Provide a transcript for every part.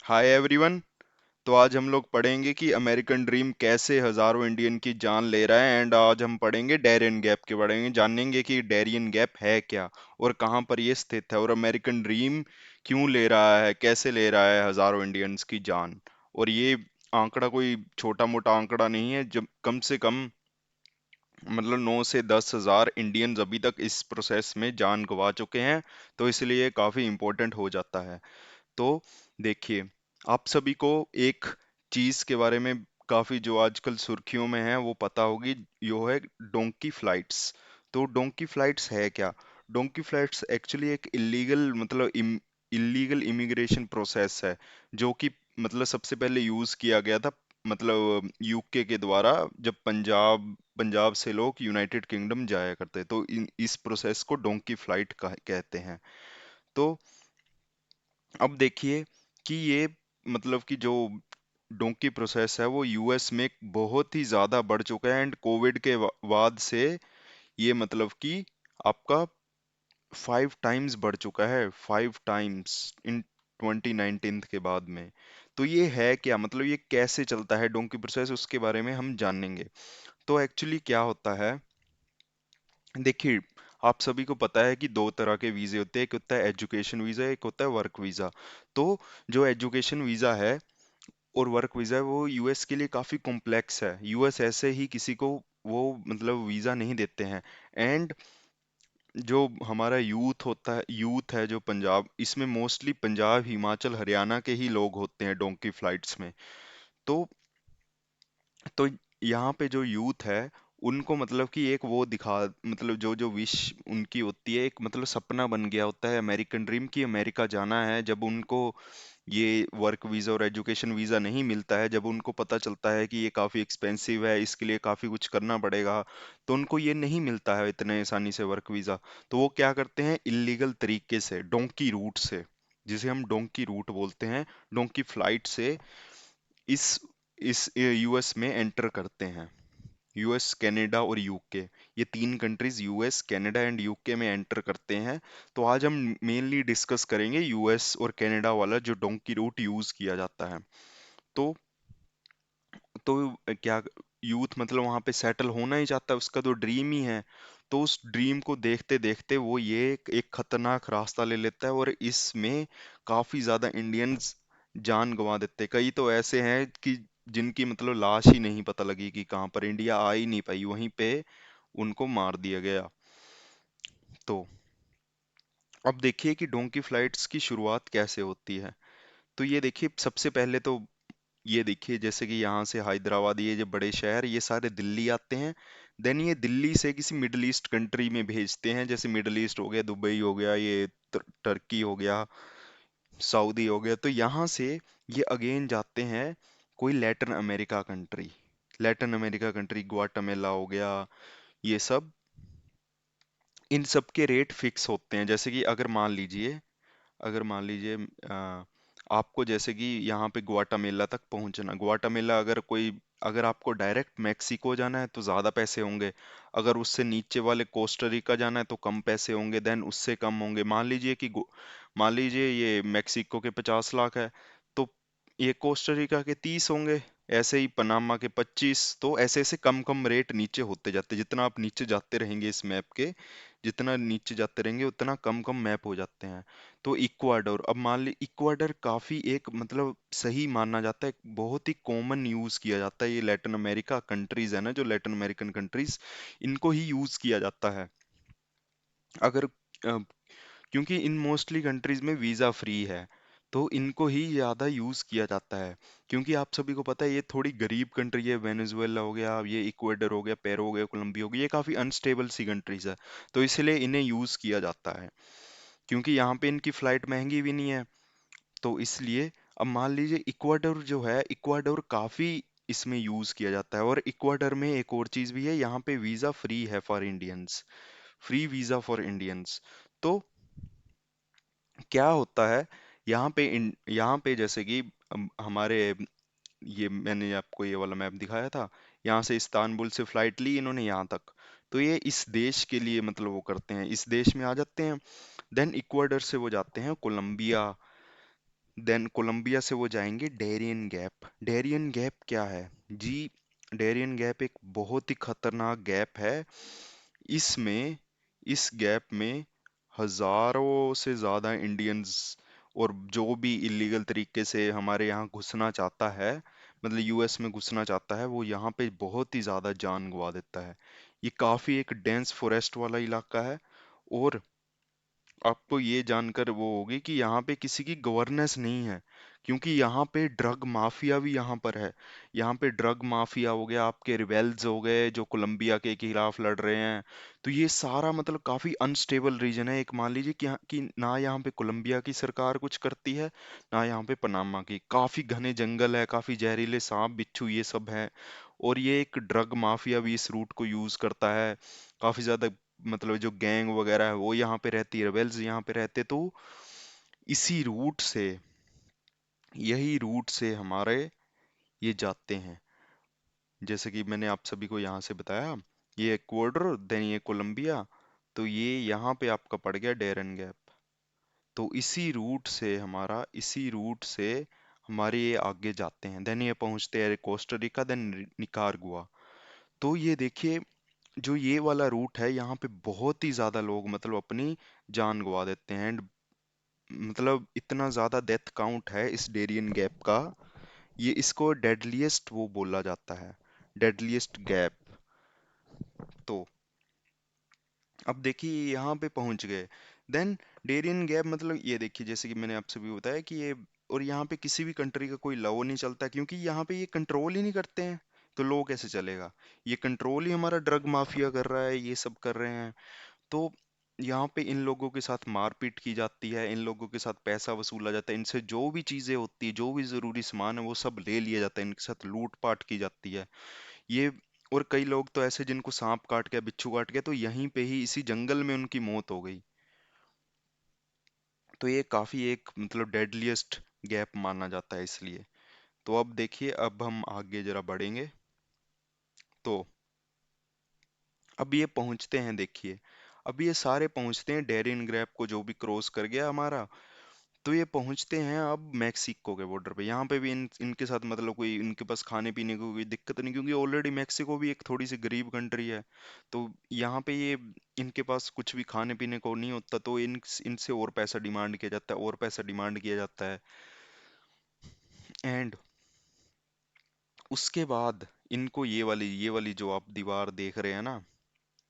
Hi everyone. तो आज हम लोग पढ़ेंगे कि अमेरिकन ड्रीम कैसे हजारों इंडियन की जान ले रहा है। एंड आज हम पढ़ेंगे डेरियन गैप के बारे में, जानेंगे कि डेरियन गैप है क्या और कहाँ पर ये स्थित है, और अमेरिकन ड्रीम क्यों ले रहा है, कैसे ले रहा है हजारों इंडियंस की जान। और ये आंकड़ा कोई छोटा मोटा आंकड़ा नहीं है, जब कम से कम मतलब 9 से 10 हजार इंडियंस अभी तक इस प्रोसेस में जान गंवा चुके हैं। तो इसलिए काफी इम्पोर्टेंट हो जाता है। तो देखिए, आप सभी को एक चीज के बारे में काफी जो आजकल सुर्खियों में है वो पता होगी, यो है डोंकी फ्लाइट्स। तो डोंकी फ्लाइट्स है क्या? डोंकी फ्लाइट्स एक्चुअली एक इलीगल मतलब इलीगल इमिग्रेशन प्रोसेस है, जो कि मतलब सबसे पहले यूज किया गया था मतलब यूके के द्वारा, जब पंजाब पंजाब से लोग यूनाइटेड किंगडम जाया करते, तो इस प्रोसेस को डोंकी फ्लाइट कहते हैं। तो अब देखिए कि ये मतलब कि जो डोंकी प्रोसेस है वो यूएस में बहुत ही ज्यादा बढ़ चुका है। एंड कोविड के बाद से ये मतलब कि आपका 5 टाइम्स बढ़ चुका है, 5 टाइम्स इन 2019 के बाद में। तो ये है क्या, मतलब ये कैसे चलता है डोंकी प्रोसेस, उसके बारे में हम जानेंगे। तो एक्चुअली क्या होता है, देखिए, आप सभी को पता है कि दो तरह के वीजे होते हैं, एक होता है एजुकेशन वीजा, एक होता है वर्क वीजा। तो जो एजुकेशन वीजा है और वर्क वीजा है वो यूएस के लिए काफी कॉम्प्लेक्स है। यूएस ऐसे ही किसी को वो मतलब वीजा नहीं देते हैं। एंड जो हमारा यूथ है जो पंजाब, इसमें मोस्टली पंजाब हिमाचल हरियाणा के ही लोग होते हैं डोंकी फ्लाइट्स में। तो तो यहाँ पे जो यूथ है उनको मतलब कि एक वो दिखा मतलब जो जो विश उनकी होती है, एक मतलब सपना बन गया होता है अमेरिकन ड्रीम की, अमेरिका जाना है। जब उनको ये वर्क वीजा और एजुकेशन वीजा नहीं मिलता है, जब उनको पता चलता है कि ये काफी एक्सपेंसिव है, इसके लिए काफी कुछ करना पड़ेगा, तो उनको ये नहीं मिलता है इतने आसानी से वर्क वीजा। तो वो क्या करते हैं, इलीगल तरीके से डोंकी रूट से, जिसे हम डोंकी रूट बोलते हैं, डोंकी फ्लाइट से इस इस यूएस में एंटर करते हैं। यूएस, कनाडा और यूके, ये तीन countries US, Canada and UK में एंटर करते हैं। तो आज हम मेनली डिस्कस करेंगे यूएस और कनाडा वाला जो डोंकी रूट यूज किया जाता है। तो तो क्या, यूथ मतलब वहां पे सेटल होना ही चाहता है, उसका तो ड्रीम ही है। तो उस ड्रीम को देखते देखते वो ये एक खतरनाक रास्ता ले लेता है, और इसमें काफी ज्यादा इंडियंस जान गंवा देते हैं। कई तो ऐसे हैं कि जिनकी मतलब लाश ही नहीं पता लगी कि कहाँ पर, इंडिया आ ही नहीं पाई, वहीं पे उनको मार दिया गया। तो अब देखिए कि डोंकी फ्लाइट्स की शुरुआत कैसे होती है। तो ये देखिए, सबसे पहले तो ये देखिए जैसे कि यहाँ से हैदराबाद, ये जो बड़े शहर, ये सारे दिल्ली आते हैं। देन ये दिल्ली से किसी मिडल ईस्ट कंट्री में भेजते हैं, जैसे मिडल ईस्ट हो गया, दुबई हो गया, ये टर्की हो गया, सऊदी हो गया। तो यहाँ से ये अगेन जाते हैं कोई Latin America country, Latin America country, Guatemala हो गया, ये सब। इन सब के रेट फिक्स होते हैं। जैसे कि अगर मान लीजिए आपको जैसे कि यहाँ पे ग्वाटामेला तक पहुंचना, ग्वाटामेला अगर आपको डायरेक्ट मैक्सिको जाना है तो ज़्यादा पैसे होंगे। अगर उससे नीचे वाले कोस्टरिका जाना है तो कम पैसे होंगे, देन उससे कम होंगे। मान लीजिए ये मैक्सिको के 50 लाख है, तो ये कोस्टरिका के 30 होंगे, ऐसे ही पनामा के 25। तो ऐसे ऐसे कम कम रेट नीचे होते जाते, जितना आप नीचे जाते रहेंगे इस मैप के, जितना नीचे जाते रहेंगे उतना कम कम मैप हो जाते हैं। तो इक्वाडोर, अब मान ली इक्वाडोर काफी एक मतलब सही माना जाता है, बहुत ही कॉमन यूज किया जाता है। ये लैटिन अमेरिका कंट्रीज है ना, जो लैटिन अमेरिकन कंट्रीज, इनको ही यूज किया जाता है। अगर क्योंकि इन मोस्टली कंट्रीज में वीजा फ्री है, तो इनको ही ज्यादा यूज किया जाता है। क्योंकि आप सभी को पता है ये थोड़ी गरीब कंट्री है, वेनेजुएला हो गया, ये इक्वेडर हो गया, पेरू हो गया, कोलंबिया हो गया, ये काफी अनस्टेबल सी कंट्रीज है। तो इसलिए इन्हें यूज किया जाता है, क्योंकि यहाँ पे इनकी फ्लाइट महंगी भी नहीं है। तो इसलिए अब मान लीजिए इक्वाडोर जो है, इक्वाडोर काफी इसमें यूज किया जाता है। और इक्वाडोर में एक और चीज भी है, यहाँ पे वीजा फ्री है for Indians, free visa for Indians. तो क्या होता है, यहाँ पे जैसे कि हमारे, ये मैंने आपको ये वाला मैप दिखाया था, यहाँ से इस्तांबुल से फ्लाइट ली इन्होंने यहाँ तक। तो ये इस देश के लिए मतलब वो करते हैं, इस देश में आ जाते हैं। देन इक्वाडोर से वो जाते हैं कोलंबिया, देन कोलंबिया से वो जाएंगे डेरियन गैप। डेरियन गैप क्या है जी? डेरियन गैप एक बहुत ही खतरनाक गैप है। इसमें इस गैप में हजारों से ज्यादा इंडियंस और जो भी इलीगल तरीके से हमारे यहाँ घुसना चाहता है, मतलब यूएस में घुसना चाहता है, वो यहाँ पे बहुत ही ज्यादा जान गंवा देता है। ये काफी एक डेंस फॉरेस्ट वाला इलाका है। और आपको ये जानकर वो होगी कि यहाँ पे किसी की गवर्नेंस नहीं है, क्योंकि यहाँ पे ड्रग माफिया भी यहाँ पर है। यहाँ पे ड्रग माफिया हो गया, आपके रिबेल्स हो गए जो कोलंबिया के खिलाफ लड़ रहे हैं। तो ये सारा मतलब काफी अनस्टेबल रीजन है। एक मान लीजिए कि ना यहाँ पे कोलंबिया की सरकार कुछ करती है, ना यहाँ पे पनामा की। काफी घने जंगल है, काफी जहरीले सांप बिच्छू ये सब है। और ये एक ड्रग माफिया भी इस रूट को यूज करता है। काफी ज्यादा मतलब जो गैंग वगैरह है वो यहाँ पे रहती है, रेबेल्स यहाँ पे रहते। तो इसी रूट से, यही रूट से हमारे ये जाते हैं। जैसे कि मैंने आप सभी को यहाँ से बताया, ये इक्वाडोर, देन ये कोलंबिया। तो ये यहाँ पे आपका पड़ गया डेरन गैप। तो इसी रूट से हमारे ये आगे जाते हैं, देन ये पहुंचते हैं कोस्टा रिका, देन निकारागुआ। तो ये देखिए, जो ये वाला रूट है यहाँ पे बहुत ही ज्यादा लोग मतलब अपनी जान गंवा देते हैं। एंड मतलब इतना ज्यादा डेथ काउंट है इस डेरियन गैप का, ये इसको डेडलीस्ट वो बोला जाता है, डेडलीस्ट गैप। तो अब देखिए यहाँ पे पहुंच गए। देन डेरियन गैप मतलब ये देखिए, जैसे कि मैंने आपसे भी बताया कि ये, और यहाँ पे किसी भी कंट्री का कोई लॉ नहीं चलता, क्योंकि यहाँ पे ये कंट्रोल ही नहीं करते हैं। तो लॉ कैसे चलेगा? ये कंट्रोल ही हमारा ड्रग माफिया कर रहा है, ये सब कर रहे हैं। तो यहाँ पे इन लोगों के साथ मारपीट की जाती है, इन लोगों के साथ पैसा वसूला जाता है, इनसे जो भी चीजें होती है, जो भी जरूरी सामान है वो सब ले लिया जाता है, इनके साथ लूट पाट की जाती है। ये, और कई लोग तो ऐसे जिनको सांप काट गया, बिच्छू काट गया, तो यहीं पे ही इसी जंगल में उनकी मौत हो गई। तो ये काफी एक मतलब डेडलिएस्ट गैप माना जाता है इसलिए। तो अब देखिए, अब हम आगे जरा बढ़ेंगे। तो अब ये पहुंचते हैं, देखिए अब ये सारे पहुंचते हैं डेरिन ग्रैप को जो भी क्रॉस कर गया हमारा। तो ये पहुंचते हैं अब मैक्सिको के बॉर्डर पे। यहाँ पे भी इनके साथ मतलब कोई इनके पास खाने पीने को कोई दिक्कत नहीं, क्योंकि ऑलरेडी मैक्सिको भी एक थोड़ी सी गरीब कंट्री है। तो यहाँ पे ये इनके पास कुछ भी खाने पीने को नहीं होता, तो इनसे और पैसा डिमांड किया जाता है, और पैसा डिमांड किया जाता है। एंड उसके बाद इनको ये वाली जो आप दीवार देख रहे हैं ना,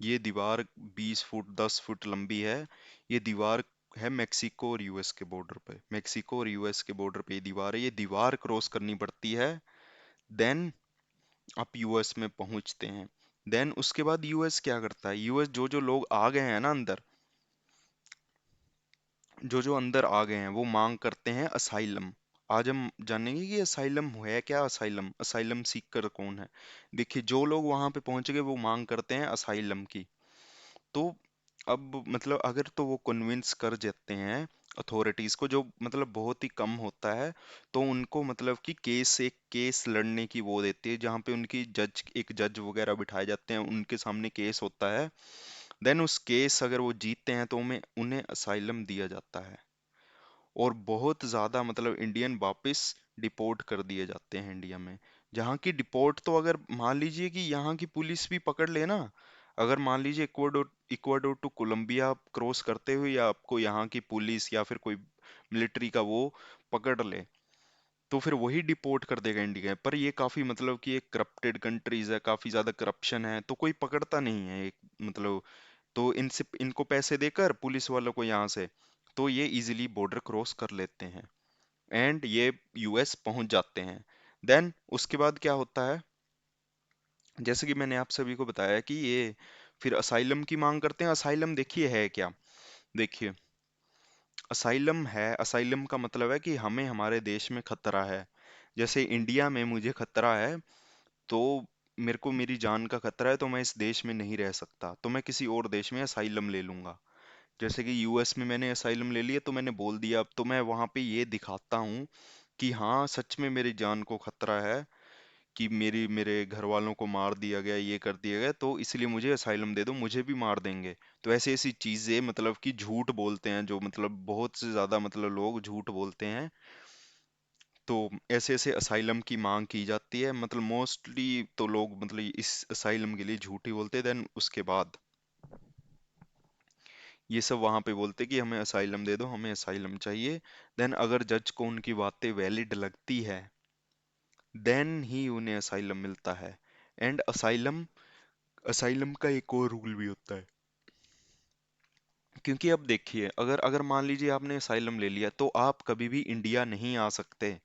ये दीवार 20 फुट 10 फुट लंबी है। ये दीवार है मैक्सिको और यूएस के बॉर्डर पे। मैक्सिको और यूएस के बॉर्डर पे ये दीवार है, ये दीवार क्रॉस करनी पड़ती है। देन आप यूएस में पहुंचते हैं। देन उसके बाद यूएस क्या करता है? यूएस जो जो लोग आ गए हैं ना अंदर, जो जो अंदर आ गए हैं वो मांग करते हैं असाइलम। आज हम जानेंगे कि असाइलम है क्या। असाइलम, असाइलम सीकर कौन है? देखिए, जो लोग वहां पे पहुंच गए वो मांग करते हैं असाइलम की। तो अब मतलब अगर तो वो कन्विंस कर जाते हैं अथॉरिटीज को, जो मतलब बहुत ही कम होता है, तो उनको मतलब कि एक केस लड़ने की वो देती है, जहाँ पे उनकी एक जज वगैरह बिठाए जाते हैं, उनके सामने केस होता है। देन उस केस अगर वो जीतते हैं तो उन्हें उन्हें असाइलम दिया जाता है। और बहुत ज्यादा मतलब इंडियन वापस डिपोर्ट कर दिए जाते हैं इंडिया में। जहाँ की डिपोर्ट तो अगर मान लीजिए कि यहाँ की पुलिस भी पकड़ ले ना, अगर मान लीजिए Ecuador Ecuador to Colombia cross करते हुए या आपको यहाँ की पुलिस या फिर कोई मिलिट्री का वो पकड़ ले, तो फिर वही डिपोर्ट कर देगा इंडिया। पर ये काफी मतलब कि एक करप्टेड कंट्रीज है, काफी ज्यादा करप्शन है, तो कोई पकड़ता नहीं है एक मतलब। तो इनसे इनको पैसे देकर पुलिस वालों को यहाँ से, तो ये इजीली बॉर्डर क्रॉस कर लेते हैं एंड ये यूएस पहुंच जाते हैं। देन उसके बाद क्या होता है? जैसे कि मैंने आप सभी को बताया कि ये फिर असाइलम की मांग करते हैं। असाइलम देखिए है क्या? देखिए, असाइलम है, असाइलम का मतलब है कि हमें हमारे देश में खतरा है। जैसे इंडिया में मुझे खतरा है, तो मेरे को मेरी जान का खतरा है, तो मैं इस देश में नहीं रह सकता, तो मैं किसी और देश में असाइलम ले लूंगा। जैसे कि यूएस में मैंने असाइलम ले लिया, तो मैंने बोल दिया, अब तो मैं वहां पे ये दिखाता हूँ कि हाँ सच में मेरी जान को खतरा है, कि मेरी मेरे घर वालों को मार दिया गया, ये कर दिया गया, तो इसलिए मुझे असाइलम दे दो, मुझे भी मार देंगे। तो ऐसी ऐसी चीजें मतलब कि झूठ बोलते हैं, जो मतलब बहुत से ज्यादा मतलब लोग झूठ बोलते हैं। तो ऐसे ऐसे असाइलम की मांग की जाती है, मतलब मोस्टली तो लोग मतलब इस असाइलम के लिए झूठ ही बोलते हैं। देन उसके बाद ये सब वहां पे बोलते कि हमें असाइलम दे दो, हमें असाइलम चाहिए। देन अगर जज को उनकी बातें वैलिड लगती है, देन ही उन्हें असाइलम मिलता है। एंड असाइलम असाइलम का एक और रूल भी होता है, क्योंकि अब देखिए, अगर अगर मान लीजिए आपने असाइलम ले लिया तो आप कभी भी इंडिया नहीं आ सकते।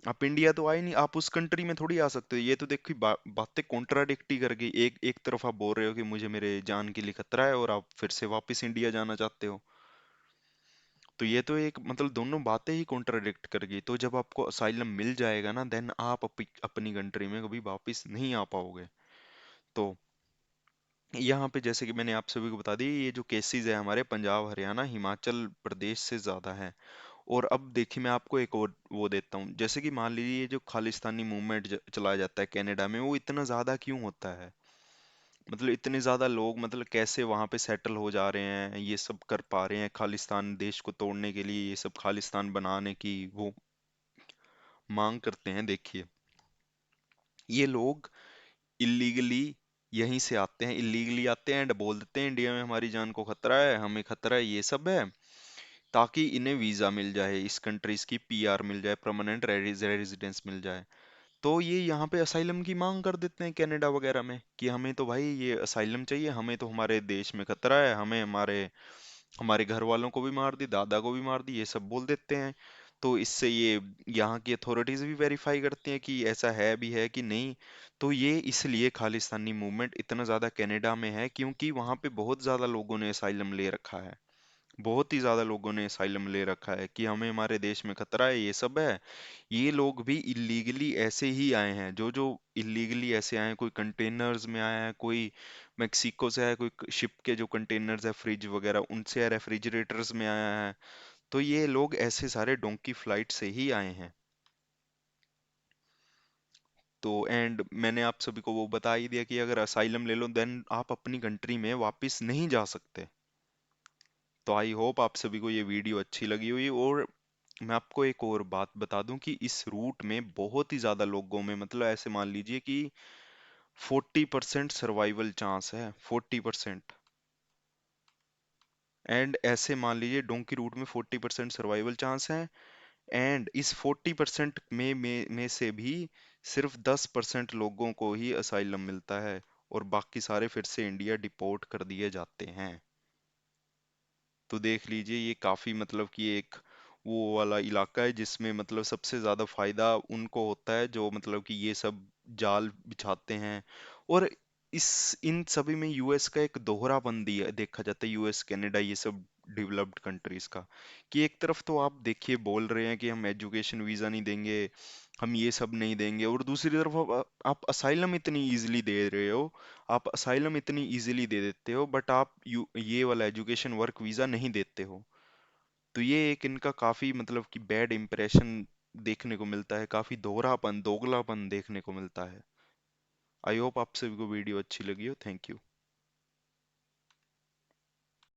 आप इंडिया तो आए नहीं, आप उस कंट्री में थोड़ी आ सकते हो। ये तो देखिए बातें कॉन्ट्राडिक्ट ही कर गई। एक एक तरफ आप बोल रहे हो कि मुझे मेरे जान के लिए खतरा है, और आप फिर से वापस इंडिया जाना चाहते हो। तो ये तो एक मतलब दोनों बातें ही कॉन्ट्राडिक्ट कर गई। तो जब आपको असाइलम मिल जाएगा ना, देन आप अपनी कंट्री में कभी वापस नहीं आ पाओगे। तो यहाँ पे जैसे कि मैंने आप सभी को बता दी, ये जो केसेस है हमारे पंजाब, हरियाणा, हिमाचल प्रदेश से ज्यादा है। और अब देखिए, मैं आपको एक और वो देता हूँ। जैसे कि मान लीजिए ये जो खालिस्तानी मूवमेंट चलाया जाता है कनाडा में, वो इतना ज्यादा क्यों होता है? मतलब इतने ज्यादा लोग मतलब कैसे वहां पे सेटल हो जा रहे हैं, ये सब कर पा रहे हैं खालिस्तान देश को तोड़ने के लिए, ये सब खालिस्तान बनाने की वो मांग करते हैं। देखिए, ये लोग इलीगली यहीं से आते हैं, इलीगली आते हैं एंड बोल देते हैं इंडिया में हमारी जान को खतरा है, हमें खतरा है, ये सब है, ताकि इन्हें वीजा मिल जाए, इस कंट्रीज की पीआर मिल जाए, परमानेंट रेजिडेंस मिल जाए। तो ये यहाँ पे असाइलम की मांग कर देते हैं कनाडा वगैरह में, कि हमें तो भाई ये असाइलम चाहिए, हमें तो हमारे देश में खतरा है, हमें हमारे हमारे घर वालों को भी मार दी, दादा को भी मार दी, ये सब बोल देते हैं। तो इससे ये यहाँ की अथॉरिटीज भी वेरीफाई करती हैं कि ऐसा है भी है कि नहीं। तो ये इसलिए खालिस्तानी मूवमेंट इतना ज्यादा कनाडा में है, क्योंकि वहां पे बहुत ज्यादा लोगों ने असाइलम ले रखा है। बहुत ही ज्यादा लोगों ने असाइलम ले रखा है कि हमें हमारे देश में खतरा है, ये सब है। ये लोग भी इलीगली ऐसे ही आए हैं, जो जो इलीगली ऐसे आए हैं, कोई कंटेनर्स में आया है, कोई मेक्सिको से आया है, कोई शिप के जो कंटेनर्स है फ्रिज वगैरह उनसे, रेफ्रिजरेटर्स में आया है। तो ये लोग ऐसे सारे डोंकी फ्लाइट से ही आए हैं। तो एंड मैंने आप सभी को वो बता ही दिया कि अगर असाइलम ले लो, देन आप अपनी कंट्री में वापस नहीं जा सकते। तो आई होप आप सभी को ये वीडियो अच्छी लगी हुई। और मैं आपको एक और बात बता दूं कि इस रूट में बहुत ही ज्यादा लोगों में, मतलब ऐसे मान लीजिए कि 40% सर्वाइवल चांस है, 40%। एंड ऐसे मान लीजिए डोंकी रूट में 40% सर्वाइवल चांस है। एंड इस 40% में से भी सिर्फ 10% लोगों को ही असाइलम मिलता है, और बाकी सारे फिर से इंडिया डिपोर्ट कर दिए जाते हैं। तो देख लीजिए, ये काफी मतलब कि एक वो वाला इलाका है जिसमें मतलब सबसे ज्यादा फायदा उनको होता है जो मतलब कि ये सब जाल बिछाते हैं। और इस इन सभी में यूएस का एक दोहरापन दिया देखा जाता है, यूएस कनाडा ये सब डेवलप्ड कंट्रीज का, कि एक तरफ तो आप देखिए बोल रहे हैं कि हम एजुकेशन वीजा नहीं देंगे, हम ये सब नहीं देंगे, और दूसरी तरफ आप असाइलम इतनी इजीली दे रहे हो, आप असाइलम इतनी इजीली दे देते हो, बट आप ये वाला एजुकेशन वर्क वीजा नहीं देते हो। तो ये एक इनका काफी मतलब कि बैड इंप्रेशन देखने को मिलता है, काफी दोहरापन दोगलापन देखने को मिलता है। आई होप आप सभी को वीडियो अच्छी लगी हो। Thank you.